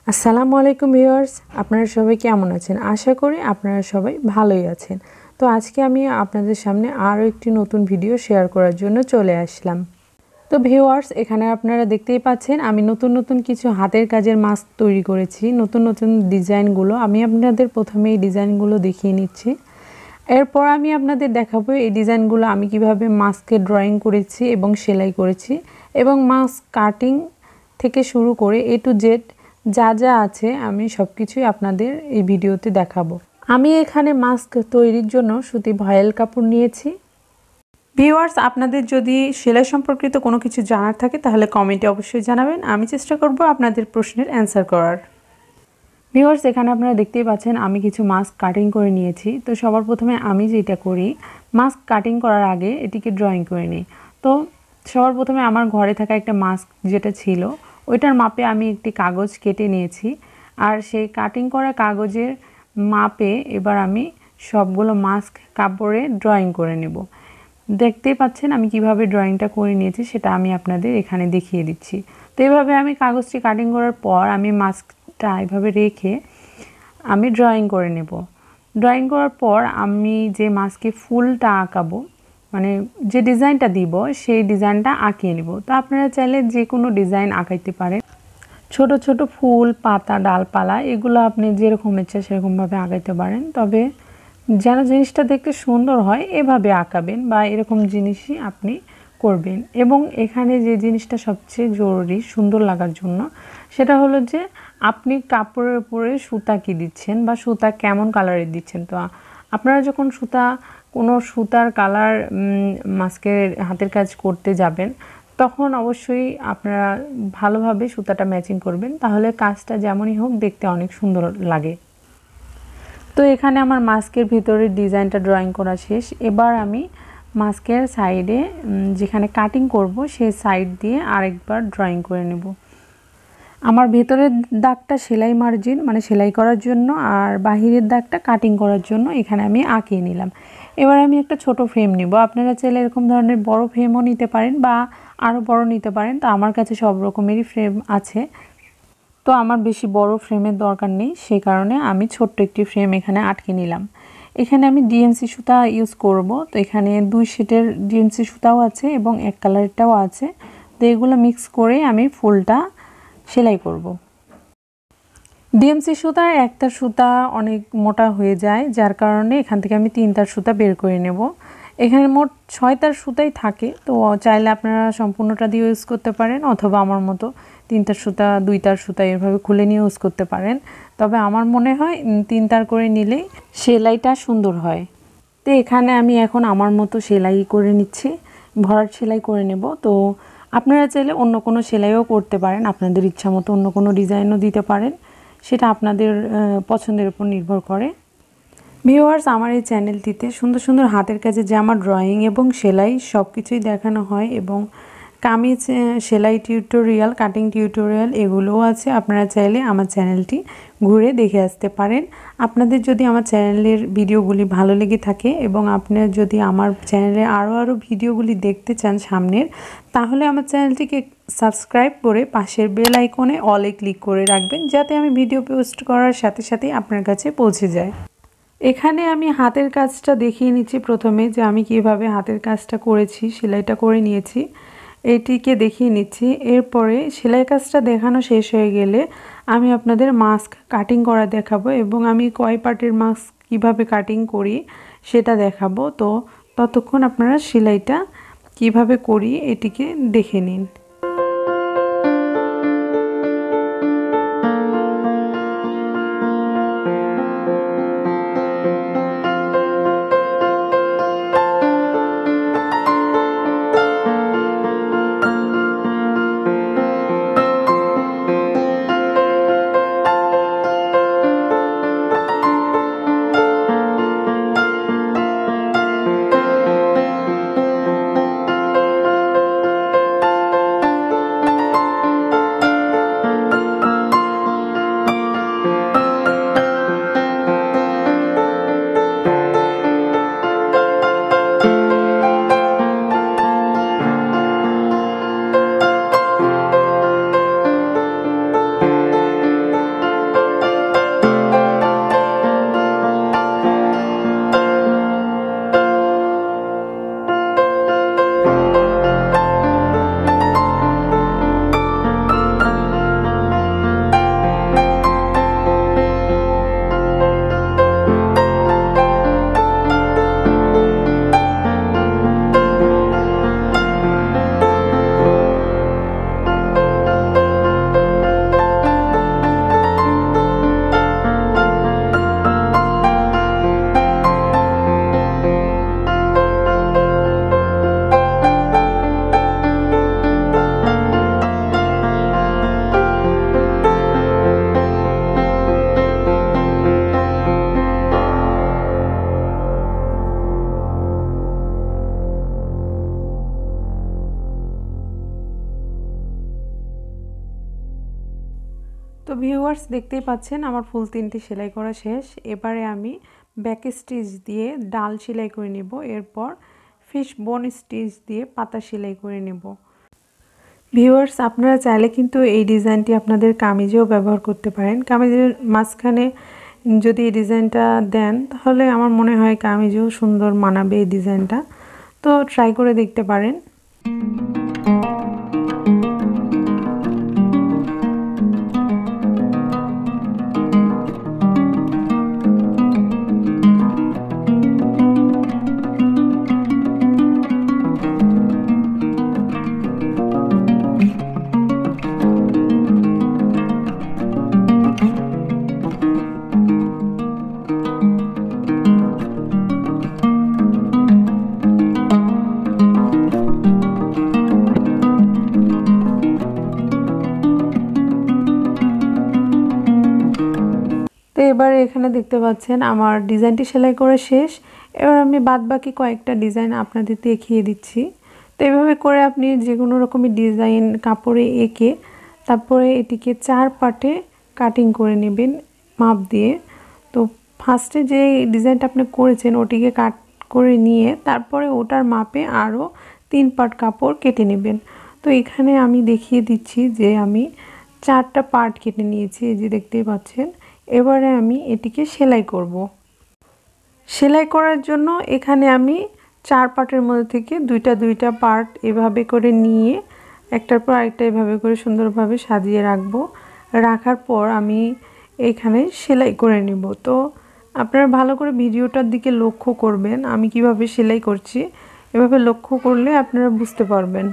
আসসালামু আলাইকুম ভিউয়ার্স, আপনারা সবাই কেমন আছেন? আশা করি আপনারা সবাই ভালোই আছেন। তো আজকে আমি আপনাদের সামনে আরও একটি নতুন ভিডিও শেয়ার করার জন্য চলে আসলাম। তো ভিউয়ার্স, এখানে আপনারা দেখতেই পাচ্ছেন আমি নতুন কিছু হাতের কাজের মাস্ক তৈরি করেছি। নতুন ডিজাইনগুলো আমি আপনাদের প্রথমে এই ডিজাইনগুলো দেখিয়ে নিচ্ছি। এরপর আমি আপনাদের দেখাবো এই ডিজাইনগুলো আমি কিভাবে মাস্কে ড্রয়িং করেছি এবং সেলাই করেছি, এবং মাস্ক কাটিং থেকে শুরু করে A to Z যা আছে আমি সব কিছুই আপনাদের এই ভিডিওতে দেখাবো। আমি এখানে মাস্ক তৈরির জন্য সুতি ভয়েল কাপড় নিয়েছি। ভিউয়ার্স, আপনাদের যদি সেলাই সম্পর্কিত কোনো কিছু জানার থাকে তাহলে কমেন্টে অবশ্যই জানাবেন, আমি চেষ্টা করব আপনাদের প্রশ্নের অ্যান্সার করার। ভিউয়ার্স, এখানে আপনারা দেখতেই পাচ্ছেন আমি কিছু মাস্ক কাটিং করে নিয়েছি। তো সবার প্রথমে আমি যেটা করি, মাস্ক কাটিং করার আগে এটিকে ড্রয়িং করে নিই। তো সবার প্রথমে আমার ঘরে থাকা একটা মাস্ক যেটা ছিল ওইটার মাপে আমি একটি কাগজ কেটে নিয়েছি, আর সেই কাটিং করা কাগজের মাপে এবার আমি সবগুলো মাস্ক কাপড়ে ড্রয়িং করে নেব। দেখতেই পাচ্ছেন আমি কিভাবে ড্রয়িংটা করে নিয়েছি সেটা আমি আপনাদের এখানে দেখিয়ে দিচ্ছি। তো এইভাবে আমি কাগজটি কাটিং করার পর আমি মাস্কটা এভাবে রেখে আমি ড্রয়িং করে নেব। ড্রয়িং করার পর আমি যে মাস্কে ফুলটা আঁকাবো, মানে যে ডিজাইনটা দিব সেই ডিজাইনটা আঁকিয়ে নেব। তো আপনারা চাইলে যে কোনো ডিজাইন আঁকাইতে পারেন, ছোট ছোট ফুল, পাতা, ডালপালা এগুলো আপনি যেরকম ইচ্ছা সেরকমভাবে আঁকাইতে পারেন। তবে যেন জিনিসটা দেখতে সুন্দর হয় এভাবে আঁকাবেন বা এরকম জিনিসই আপনি করবেন। এবং এখানে যে জিনিসটা সবচেয়ে জরুরি সুন্দর লাগার জন্য সেটা হলো যে আপনি কাপড়ের উপরে সুতা কি দিচ্ছেন বা সুতা কেমন কালারের দিচ্ছেন। তো আপনারা যখন কোনো সুতার কালার মাস্কের হাতের কাজ করতে যাবেন তখন অবশ্যই আপনারা ভালোভাবে সুতাটা ম্যাচিং করবেন, তাহলে কাজটা যেমনই হোক দেখতে অনেক সুন্দর লাগে। তো এখানে আমার মাস্কের ভিতরে ডিজাইনটা ড্রয়িং করা শেষ। এবার আমি মাস্কের সাইডে যেখানে কাটিং করব সেই সাইড দিয়ে আরেকবার ড্রয়িং করে নেব। আমার ভেতরের দাগটা সেলাই মার্জিন মানে সেলাই করার জন্য, আর বাহিরের দাগটা কাটিং করার জন্য এখানে আমি আঁকিয়ে নিলাম। এবার আমি একটা ছোট ফ্রেম নেব। আপনারা চাইলে এরকম ধরনের বড় ফ্রেমও নিতে পারেন বা আরও বড় নিতে পারেন। তো আমার কাছে সব রকমেরই ফ্রেম আছে, তো আমার বেশি বড় ফ্রেমের দরকার নেই, সেই কারণে আমি ছোট্ট একটি ফ্রেম এখানে আটকে নিলাম। এখানে আমি ডিএমসি সুতা ইউজ করব। তো এখানে 2 সেটের ডিএমসি সুতাও আছে এবং এক কালারেরটাও আছে। তো এগুলো মিক্স করে আমি ফুলটা সেলাই করব। ডিএমসি সুতার একটা সুতা অনেক মোটা হয়ে যায়, যার কারণে এখান থেকে আমি 3 তার সুতা বের করে নেব। এখানে মোট 6 তার সুতাই থাকে, তো চাইলে আপনারা সম্পূর্ণটা দিয়ে ইউজ করতে পারেন অথবা আমার মতো 3 তার সুতা 2 তার সুতা এভাবে খুলে নিয়ে ইউজ করতে পারেন। তবে আমার মনে হয় 3 তার করে নিলেই সেলাইটা সুন্দর হয়। তো এখানে আমি এখন আমার মতো সেলাই করে নিচ্ছি, ভরাট সেলাই করে নেব। তো আপনারা চাইলে অন্য কোনো সেলাইও করতে পারেন, আপনাদের ইচ্ছা মতো অন্য কোনো ডিজাইনও দিতে পারেন, সেটা আপনাদের পছন্দের উপর নির্ভর করে। ভিউয়ার্স, আমার এই চ্যানেলটিতে সুন্দর হাতের কাজে জামা ড্রয়িং এবং সেলাই সব কিছুই দেখানো হয়, এবং কামিজ সেলাই টিউটোরিয়াল, কাটিং টিউটোরিয়াল এগুলোও আছে। আপনারা চাইলে আমার চ্যানেলটি ঘুরে দেখে আসতে পারেন। আপনাদের যদি আমার চ্যানেলের ভিডিওগুলি ভালো লেগে থাকে এবং আপনারা যদি আমার চ্যানেলে আরও ভিডিওগুলি দেখতে চান সামনের, তাহলে আমার চ্যানেলটিকে সাবস্ক্রাইব করে পাশের বেল আইকনে অলে ক্লিক করে রাখবেন, যাতে আমি ভিডিও পোস্ট করার সাথে সাথেই আপনার কাছে পৌঁছে যায়। এখানে আমি হাতের কাজটা দেখিয়ে নিচ্ছি প্রথমে, যে আমি কিভাবে হাতের কাজটা করেছি, সেলাইটা করে নিয়েছি, এইটিকে দেখিয়ে নিচ্ছি। এরপরে সেলাই কাজটা দেখানো শেষ হয়ে গেলে আমি আপনাদের মাস্ক কাটিং করা দেখাবো, এবং আমি কয় পার্টের মাস্ক কিভাবে কাটিং করি সেটা দেখাবো। তো ততক্ষণ আপনারা সেলাইটা কিভাবে করি এটিকে দেখে নিন। তো ভিউয়ার্স দেখতেই পাচ্ছেন আমার ফুল 3টি সেলাই করা শেষ। এবারে আমি ব্যাক স্টিচ দিয়ে ডাল সেলাই করে নেব, এরপর ফিশ বোন স্টিচ দিয়ে পাতা সেলাই করে নেব। ভিউয়ার্স আপনারা চাইলে কিন্তু এই ডিজাইনটি আপনাদের কামিজেও ব্যবহার করতে পারেন। কামিজের মাঝখানে যদি এই ডিজাইনটা দেন তাহলে আমার মনে হয় কামিজেও সুন্দর মানাবে এই ডিজাইনটা। তো ট্রাই করে দেখতে পারেন। তো এবার এখানে দেখতে পাচ্ছেন আমার ডিজাইনটি সেলাই করা শেষ। এবার আমি বাদবাকি কয়েকটা ডিজাইন আপনাদের দেখিয়ে দিচ্ছি। তো এভাবে করে আপনি যে কোনো রকমের ডিজাইন কাপড়ে এঁকে তারপরে এটিকে 4 পার্টে কাটিং করে নেবেন মাপ দিয়ে। তো ফার্স্টে যে ডিজাইনটা আপনি করেছেন ওটিকে কাট করে নিয়ে তারপরে ওটার মাপে আরও 3 পার্ট কাপড় কেটে নেবেন। তো এখানে আমি দেখিয়ে দিচ্ছি যে আমি 4টা পার্ট কেটে নিয়েছি, এই যে দেখতেই পাচ্ছেন। এবারে আমি এটিকে সেলাই করব। সেলাই করার জন্য এখানে আমি 4 পার্টের মধ্যে থেকে দুইটা পার্ট এভাবে করে নিয়ে একটার পর আরেকটা এভাবে করে সুন্দরভাবে সাজিয়ে রাখবো। রাখার পর আমি এখানে সেলাই করে নেব। তো আপনারা ভালো করে ভিডিওটার দিকে লক্ষ্য করবেন, আমি কিভাবে সেলাই করছি। এভাবে লক্ষ্য করলে আপনারা বুঝতে পারবেন।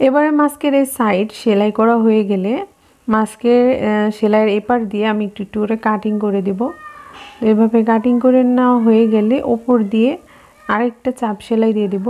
এবারে মাস্কের এই সাইড সেলাই করা হয়ে গেলে মাস্কের সেলাইয়ের এপার দিয়ে আমি একটু একটু করে কাটিং করে দেব। এভাবে কাটিং করে নেওয়া হয়ে গেলে ওপর দিয়ে আরেকটা চাপ সেলাই দিয়ে দেব।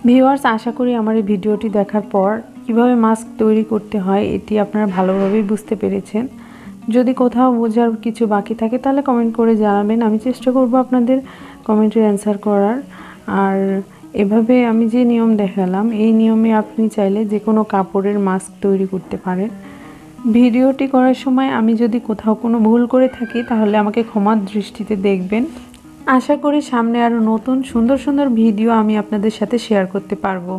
ভিউয়ার্স, আশা করি আমার এই ভিডিওটি দেখার পর কিভাবে মাস্ক তৈরি করতে হয় এটি আপনারা ভালোভাবেই বুঝতে পেরেছেন। যদি কোথাও বোঝার কিছু বাকি থাকে তাহলে কমেন্ট করে জানাবেন, আমি চেষ্টা করব আপনাদের কমেন্টের অ্যান্সার করার। আর এভাবে আমি যে নিয়ম দেখালাম এই নিয়মে আপনি চাইলে যে কোনো কাপড়ের মাস্ক তৈরি করতে পারেন। ভিডিওটি করার সময় আমি যদি কোথাও কোনো ভুল করে থাকি তাহলে আমাকে ক্ষমার দৃষ্টিতে দেখবেন। আশা করি সামনে আরও নতুন সুন্দর সুন্দর ভিডিও আমি আপনাদের সাথে শেয়ার করতে পারবো।